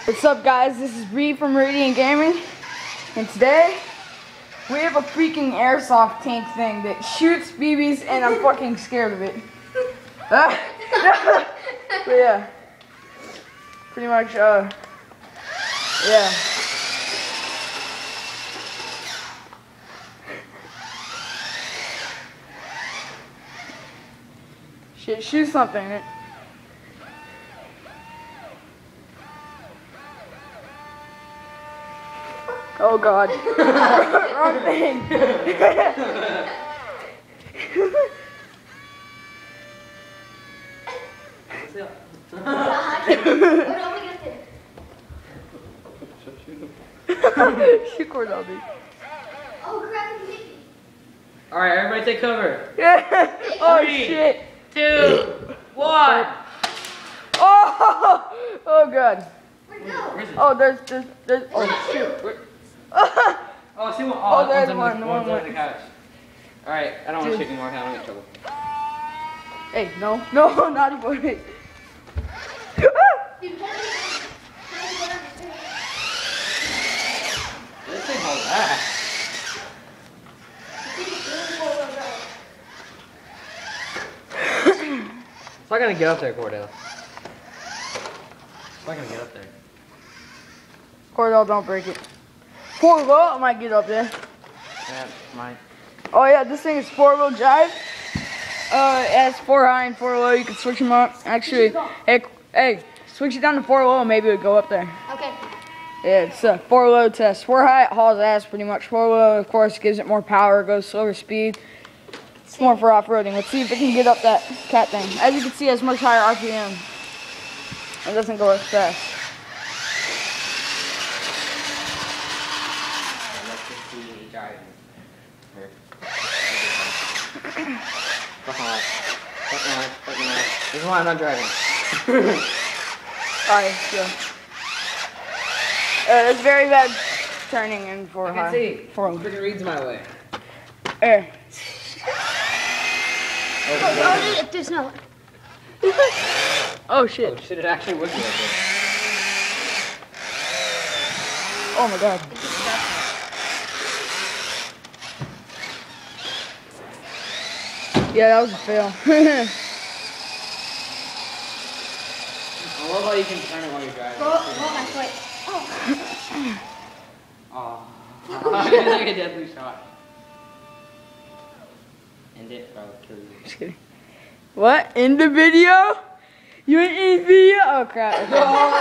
What's up, guys? This is Bree from Radiant Gaming, and today we have a freaking airsoft tank thing that shoots BBs, and I'm fucking scared of it. But yeah, pretty much, yeah. Shit, shoot something. Oh God. Wrong thing. Shoot Cordell, dude. Oh crap, you hit me. Alright, everybody take cover. Yeah. Oh 3, shit. 2, 1. Oh, oh God. Where'd it go? Where is it? Oh, there's, oh shoot. Oh, I see one. Oh, there's one's one, under, the one's one under the couch. Alright, I don't want to shoot anymore. I don't get in trouble. Hey, no, naughty boy. Dude, hold it. This thing holds that. It's not gonna get up there, Cordell. It's not gonna get up there. Cordell, don't break it. Four wheel, I might get up there. Yeah, mine. Oh yeah, this thing is 4-wheel drive. It has 4 high and 4 low. You can switch them up. Actually, hey, switch it down to 4 low, maybe it'll go up there. Okay. Yeah, it's a 4 low test. 4 high, it hauls ass pretty much. 4 low, of course, gives it more power, goes slower speed. It's more for off-roading. Let's see if it can get up that cat thing. As you can see, it has much higher RPM. It doesn't go as fast. This is why I'm not driving. Alright, go. It's very bad turning in 4 high. I can see. 4 low. Freaking reads my way. There. Oh, there's no one. Oh shit. Oh shit, it actually would be up there. Oh my God. Yeah, that was a fail. I love how you can turn it while you're driving. Oh, my foot. Oh. It's like a deadly shot. End it, bro. Kill you. Just kidding. What? In the video? You ain't in the video? Oh crap.